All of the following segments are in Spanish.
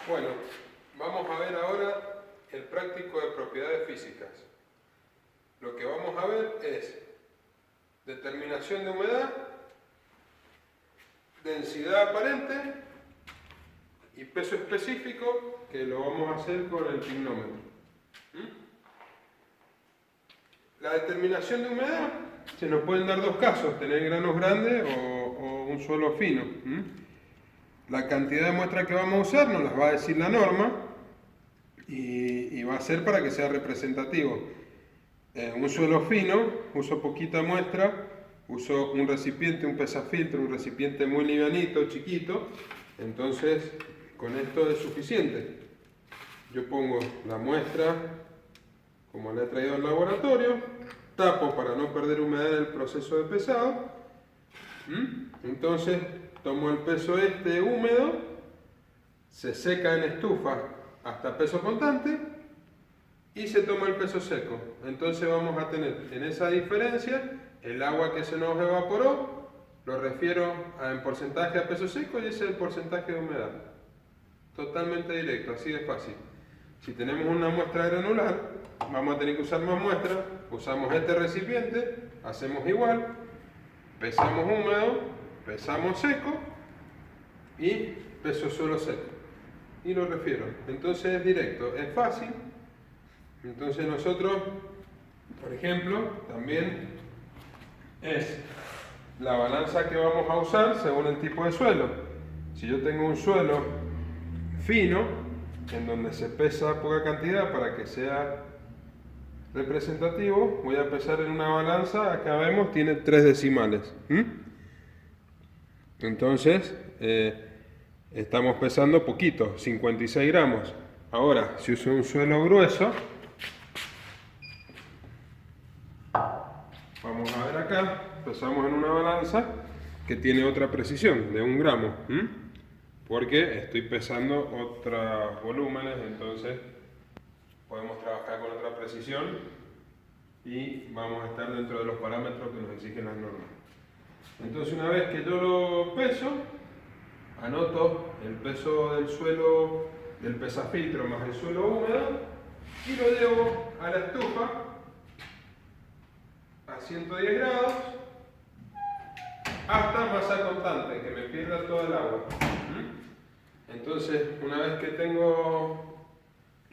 Bueno, vamos a ver ahora el práctico de propiedades físicas. Lo que vamos a ver es determinación de humedad, densidad aparente y peso específico, que lo vamos a hacer con el pignómetro. La determinación de humedad, se nos pueden dar dos casos, tener granos grandes o un suelo fino. La cantidad de muestras que vamos a usar nos las va a decir la norma y va a ser para que sea representativo. Un suelo fino, uso poquita muestra, uso un recipiente, un pesafiltro, un recipiente muy livianito, chiquito, entonces con esto es suficiente. Yo pongo la muestra como la he traído al laboratorio, tapo para no perder humedad en el proceso de pesado, entonces tomo el peso húmedo, se seca en estufa hasta peso constante y se toma el peso seco. Entonces vamos a tener en esa diferencia el agua que se nos evaporó, lo refiero en porcentaje a peso seco y ese es el porcentaje de humedad. Totalmente directo, así de fácil. Si tenemos una muestra granular, vamos a tener que usar más muestras, usamos este recipiente, hacemos igual, pesamos húmedo, pesamos seco y peso suelo seco. Y lo refiero. Entonces es directo, es fácil. Entonces nosotros, por ejemplo, también es la balanza que vamos a usar según el tipo de suelo. Si yo tengo un suelo fino, en donde se pesa poca cantidad para que sea representativo, voy a pesar en una balanza, acá vemos, tiene 3 decimales. Entonces, estamos pesando poquito, 56 gramos. Ahora, si uso un suelo grueso, vamos a ver acá, pesamos en una balanza que tiene otra precisión, de 1 gramo. Porque estoy pesando otros volúmenes, entonces podemos trabajar con otra precisión y vamos a estar dentro de los parámetros que nos exigen las normas. Entonces, una vez que yo lo peso, anoto el peso del suelo, del pesafiltro más el suelo húmedo y lo llevo a la estufa a 110 grados hasta masa constante, que me pierda todo el agua. Entonces, una vez que tengo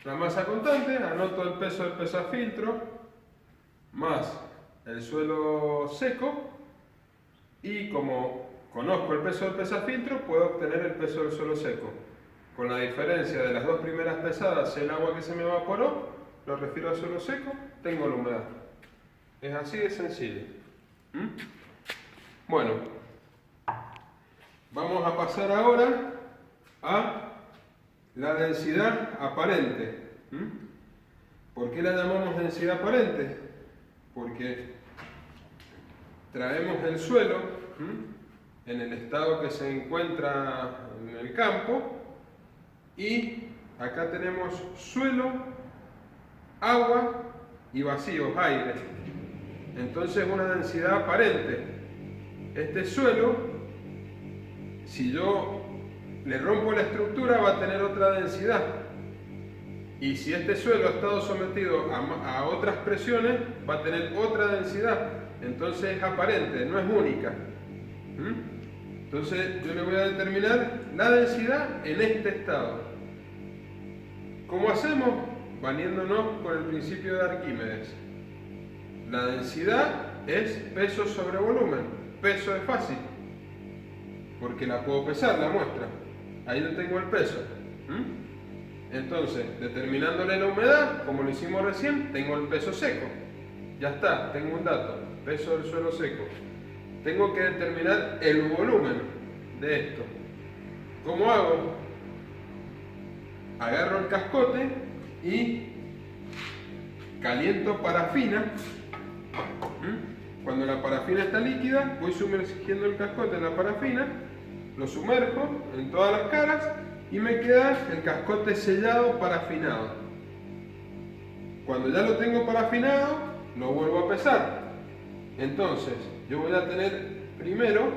la masa constante, anoto el peso del pesafiltro más el suelo seco y como conozco el peso del pesafiltro, puedo obtener el peso del suelo seco. Con la diferencia de las dos primeras pesadas, el agua que se me evaporó, lo refiero al suelo seco, tengo la humedad. Es así de sencillo. Bueno, vamos a pasar ahora a la densidad aparente. ¿Por qué la llamamos densidad aparente? Porque traemos el suelo en el estado que se encuentra en el campo y acá tenemos suelo, agua y vacíos, aire. Entonces una densidad aparente. Este suelo, si yo le rompo la estructura, va a tener otra densidad. Y si este suelo ha estado sometido a otras presiones, va a tener otra densidad. Entonces es aparente, no es única. Entonces yo le voy a determinar la densidad en este estado. ¿Cómo hacemos? Valiéndonos con el principio de Arquímedes. La densidad es peso sobre volumen. Peso es fácil, porque la puedo pesar, la muestra. Ahí yo tengo el peso. Entonces, determinándole la humedad, como lo hicimos recién, tengo el peso seco. Ya está, tengo un dato, peso del suelo seco. Tengo que determinar el volumen de esto. ¿Cómo hago? Agarro el cascote y caliento parafina. Cuando la parafina está líquida, voy sumergiendo el cascote en la parafina, lo sumerjo en todas las caras y me queda el cascote sellado, parafinado. Cuando ya lo tengo parafinado, lo vuelvo a pesar. Entonces, yo voy a tener primero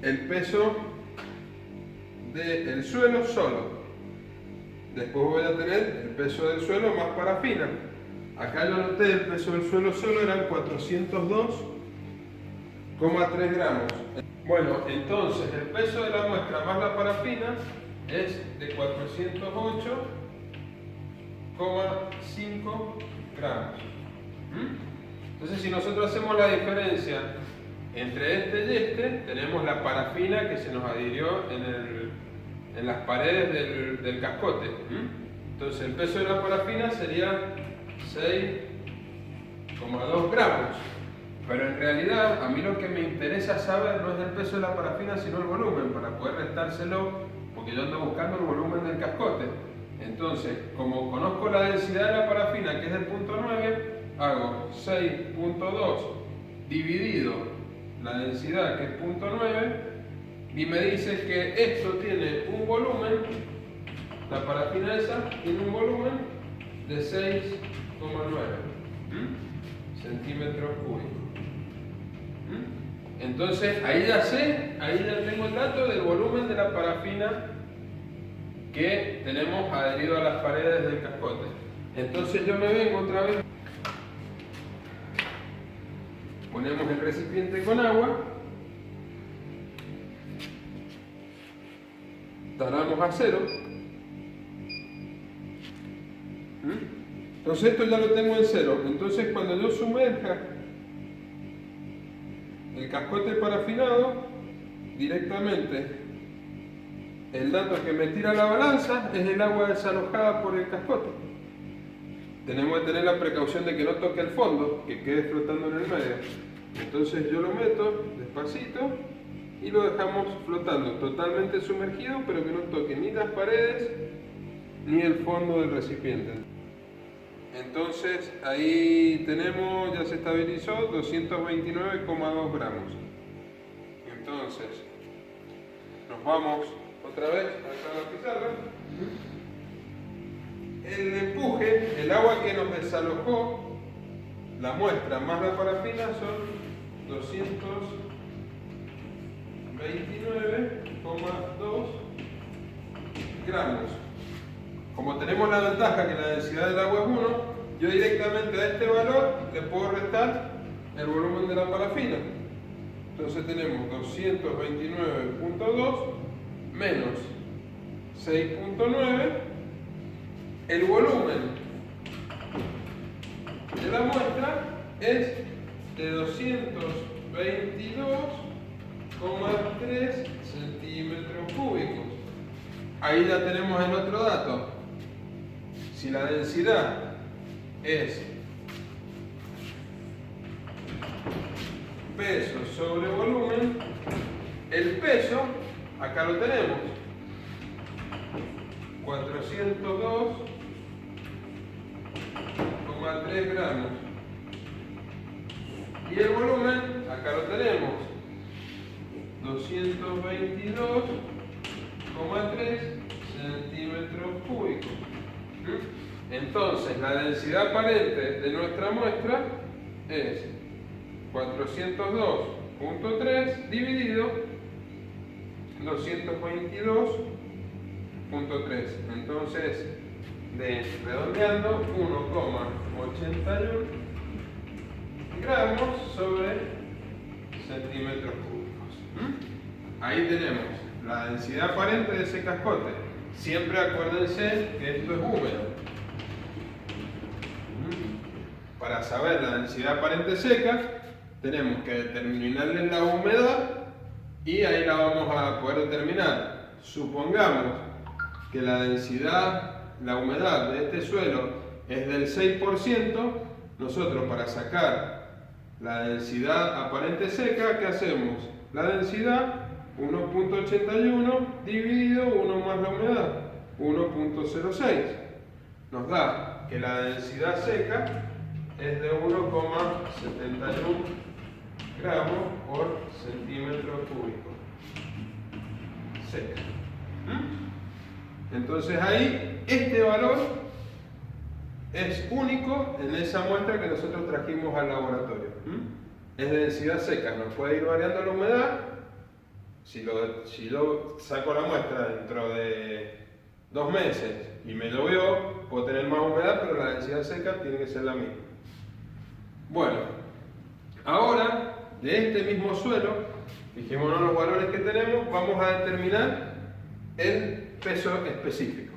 el peso del suelo solo. después voy a tener el peso del suelo más parafina. Acá yo anoté el peso del suelo solo eran 402,3 gramos. Bueno, entonces el peso de la muestra más la parafina es de 408,5 gramos. Entonces, si nosotros hacemos la diferencia entre este y este, tenemos la parafina que se nos adhirió en las paredes del cascote. Entonces, el peso de la parafina sería 6,2 gramos. Pero en realidad, a mí lo que me interesa saber no es el peso de la parafina, sino el volumen, para poder restárselo, porque yo ando buscando el volumen del cascote. Entonces, como conozco la densidad de la parafina, que es el punto 9, hago 6.2 dividido la densidad, que es punto 9, y me dice que esto tiene un volumen, la parafina esa tiene un volumen de 6,9 centímetros cúbicos. Entonces ahí ya tengo el dato del volumen de la parafina que tenemos adherido a las paredes del cascote. Entonces yo me vengo otra vez, ponemos el recipiente con agua, taramos a 0. Entonces esto ya lo tengo en 0. Entonces cuando yo sumerja el cascote parafinado, directamente el dato que me tira la balanza es el agua desalojada por el cascote. Tenemos que tener la precaución de que no toque el fondo, que quede flotando en el medio. Entonces yo lo meto despacito y lo dejamos flotando, totalmente sumergido, pero que no toque ni las paredes ni el fondo del recipiente. Entonces ahí tenemos, ya se estabilizó, 229,2 gramos. Entonces nos vamos otra vez acá a la pizarra. El empuje, el agua que nos desalojó la muestra más la parafina son 229,2 gramos. Como tenemos la ventaja que la densidad del agua es 1, yo directamente a este valor le puedo restar el volumen de la parafina. Entonces tenemos 229,2 menos 6,9. El volumen de la muestra es de 222,3 centímetros cúbicos. Ahí ya tenemos el otro dato. Si la densidad es peso sobre volumen, el peso, acá lo tenemos, 402,3 gramos. Y el volumen, acá lo tenemos, 222,3 centímetros cúbicos. Entonces, la densidad aparente de nuestra muestra es 402,3 dividido 222,3. Entonces, redondeando, 1,81 gramos sobre centímetros cúbicos. Ahí tenemos la densidad aparente de ese cascote. Siempre acuérdense que esto es húmedo. Para saber la densidad aparente seca, tenemos que determinarle la humedad y ahí la vamos a poder determinar. Supongamos que la densidad, la humedad de este suelo es del 6%, nosotros para sacar la densidad aparente seca, ¿qué hacemos? La densidad 1.81 dividido 1 más la humedad, 1.06. Nos da que la densidad seca es de 1,71 gramos por centímetro cúbico. Seca. Entonces ahí, este valor es único en esa muestra que nosotros trajimos al laboratorio. Es de densidad seca, nos puede ir variando la humedad. Si yo saco la muestra dentro de 2 meses y me llovió, puedo tener más humedad, pero la densidad seca tiene que ser la misma. Bueno, ahora de este mismo suelo, fijémonos los valores que tenemos, vamos a determinar el peso específico.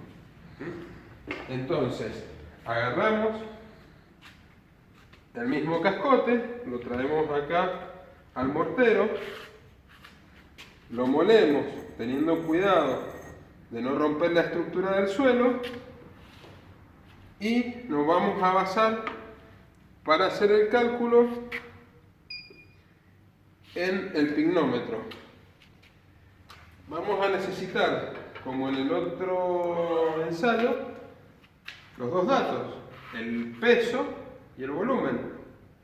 Entonces, agarramos el mismo cascote, lo traemos acá al mortero, lo molemos teniendo cuidado de no romper la estructura del suelo y nos vamos a basar para hacer el cálculo en el pignómetro. Vamos a necesitar, como en el otro ensayo, los dos datos, el peso y el volumen.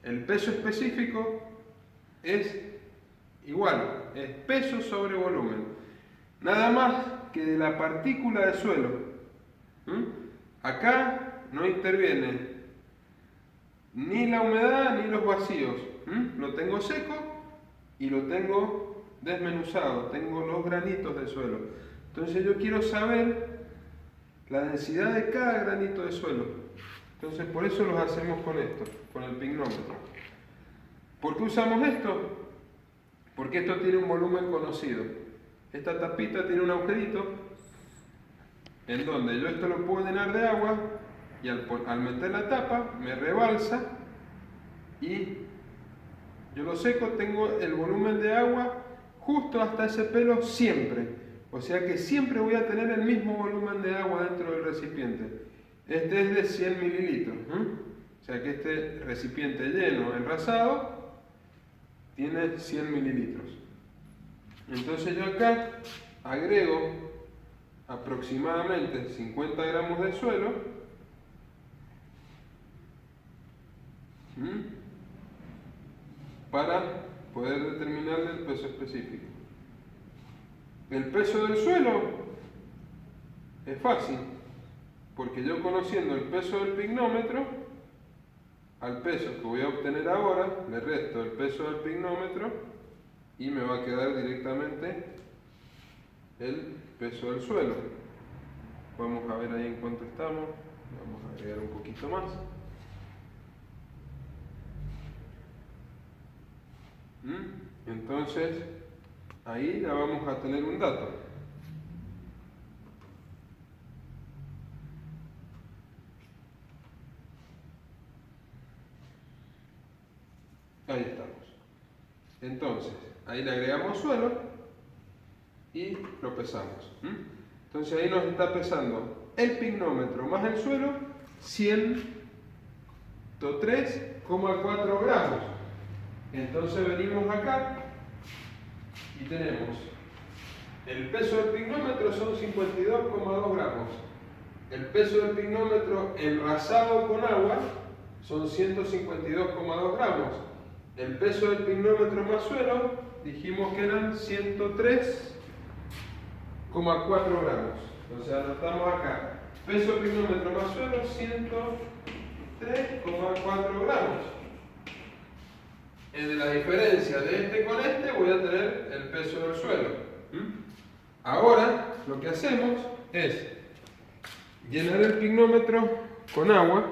El peso específico es igual, es peso sobre volumen. Nada más que de la partícula de suelo. Acá no interviene ni la humedad ni los vacíos. Lo tengo seco y lo tengo desmenuzado, tengo los granitos de suelo. Entonces yo quiero saber la densidad de cada granito de suelo. Entonces por eso los hacemos con esto, con el pignómetro. ¿Por qué usamos esto? Porque esto tiene un volumen conocido. Esta tapita tiene un agujerito en donde yo esto lo puedo llenar de agua y al meter la tapa me rebalsa y yo lo seco, tengo el volumen de agua justo hasta ese pelo siempre. O sea que siempre voy a tener el mismo volumen de agua dentro del recipiente. Este es de 100 mililitros. O sea que este recipiente lleno, enrasado, tiene 100 mililitros. Entonces yo acá agrego aproximadamente 50 gramos de suelo para poder determinar el peso específico. El peso del suelo es fácil, porque yo conociendo el peso del pignómetro, al peso que voy a obtener ahora, le resto el peso del pignómetro y me va a quedar directamente el peso del suelo. Vamos a ver ahí en cuánto estamos, vamos a agregar un poquito más. Entonces, ahí ya vamos a tener un dato. Ahí estamos. Entonces, ahí le agregamos suelo y lo pesamos. Entonces ahí nos está pesando el pignómetro más el suelo, 103,4 gramos. Entonces venimos acá y tenemos el peso del pignómetro son 52,2 gramos. El peso del pignómetro enrasado con agua son 152,2 gramos. El peso del pignómetro más suelo dijimos que eran 103,4 gramos. Entonces anotamos acá. Peso del pignómetro más suelo 103,4 gramos. De la diferencia de este con este voy a tener el peso del suelo. Ahora lo que hacemos es llenar el pignómetro con agua,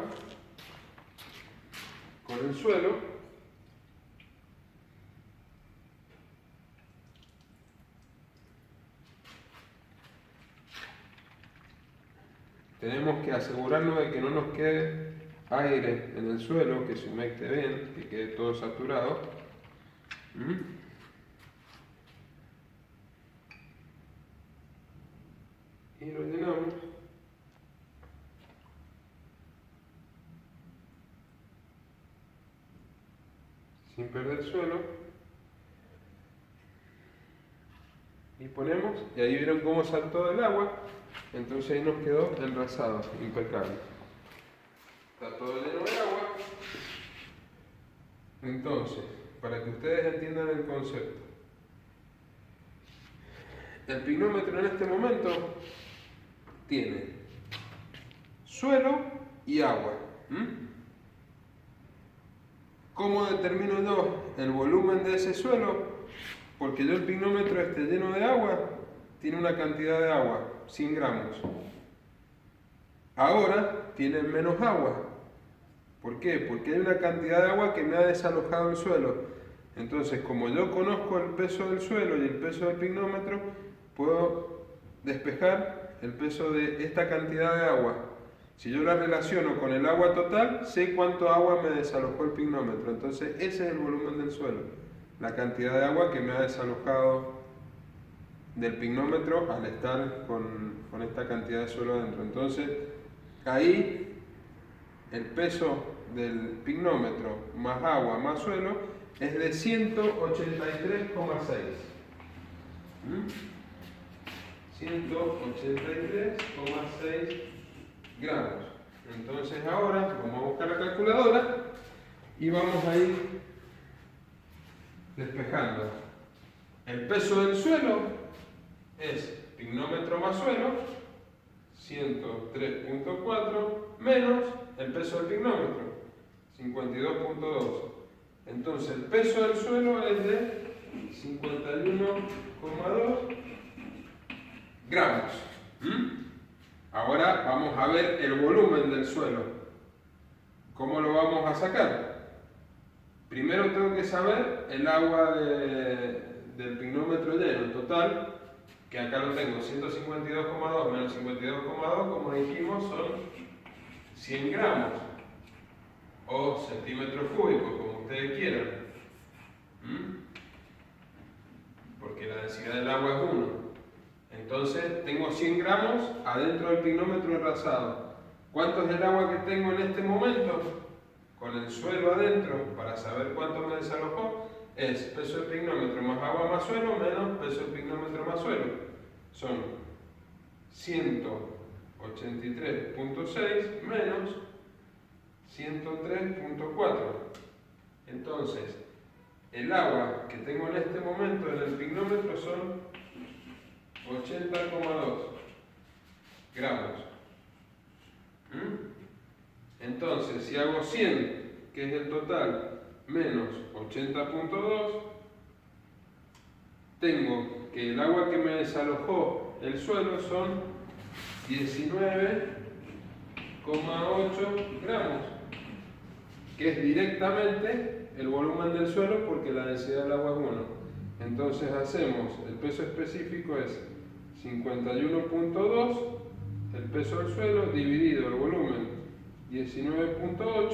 con el suelo, tenemos que asegurarnos de que no nos quede aire en el suelo, que se humecte bien, que quede todo saturado. Y lo llenamos. Sin perder suelo. Y ponemos, y ahí vieron cómo saltó del agua, entonces ahí nos quedó enrasado, impecable. Está todo lleno de agua. Entonces, para que ustedes entiendan el concepto, el pignómetro en este momento tiene suelo y agua. ¿Cómo determino yo el volumen de ese suelo? Porque yo el pignómetro esté lleno de agua, tiene una cantidad de agua, 100 gramos. ahora tienen menos agua. ¿Por qué? Porque hay una cantidad de agua que me ha desalojado el suelo. Entonces, como yo conozco el peso del suelo y el peso del pignómetro, puedo despejar el peso de esta cantidad de agua. Si yo la relaciono con el agua total, sé cuánto agua me desalojó el pignómetro. Entonces, ese es el volumen del suelo. La cantidad de agua que me ha desalojado del pignómetro al estar con esta cantidad de suelo adentro. Entonces, ahí el peso del pignómetro más agua más suelo es de 183,6. 183,6 gramos. Entonces ahora vamos a buscar la calculadora y vamos a ir despejando. El peso del suelo es pignómetro más suelo, 103,4 menos el peso del pignómetro, 52,2. Entonces el peso del suelo es de 51,2 gramos. Ahora vamos a ver el volumen del suelo. ¿Cómo lo vamos a sacar? Primero tengo que saber el agua del pignómetro lleno, total, que acá lo tengo, 152,2 menos 52,2, como dijimos, son 100 gramos, o centímetros cúbicos, como ustedes quieran. Porque la densidad del agua es 1. Entonces tengo 100 gramos adentro del pignómetro enrasado. ¿Cuánto es el agua que tengo en este momento? Con el suelo adentro, para saber cuánto me desalojó, es peso del pignómetro más agua más suelo menos peso del pignómetro más suelo. Son 183,6 menos 103,4. Entonces, el agua que tengo en este momento en el pignómetro son 80,2 gramos. Entonces, si hago 100, que es el total, menos 80,2, tengo que el agua que me desalojó el suelo son 19,8 gramos, que es directamente el volumen del suelo porque la densidad del agua es 1. Entonces hacemos, el peso específico es 51,2, el peso del suelo dividido el volumen 19,8,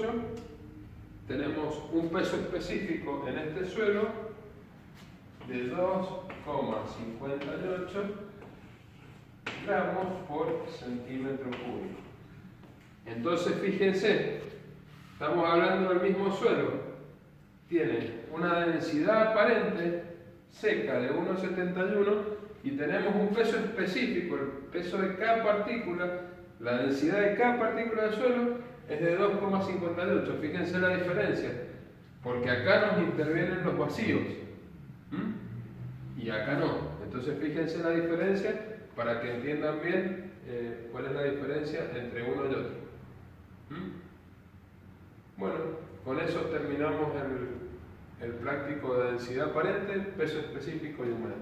tenemos un peso específico en este suelo de 2,58 gramos por centímetro cúbico. Entonces fíjense, estamos hablando del mismo suelo, tiene una densidad aparente seca de 1,71 y tenemos un peso específico, el peso de cada partícula, la densidad de cada partícula del suelo es de 2,58. Fíjense la diferencia, porque acá nos intervienen los vacíos y acá no. Entonces fíjense la diferencia para que entiendan bien cuál es la diferencia entre uno y otro. Bueno, con eso terminamos el práctico de densidad aparente, peso específico y humedad.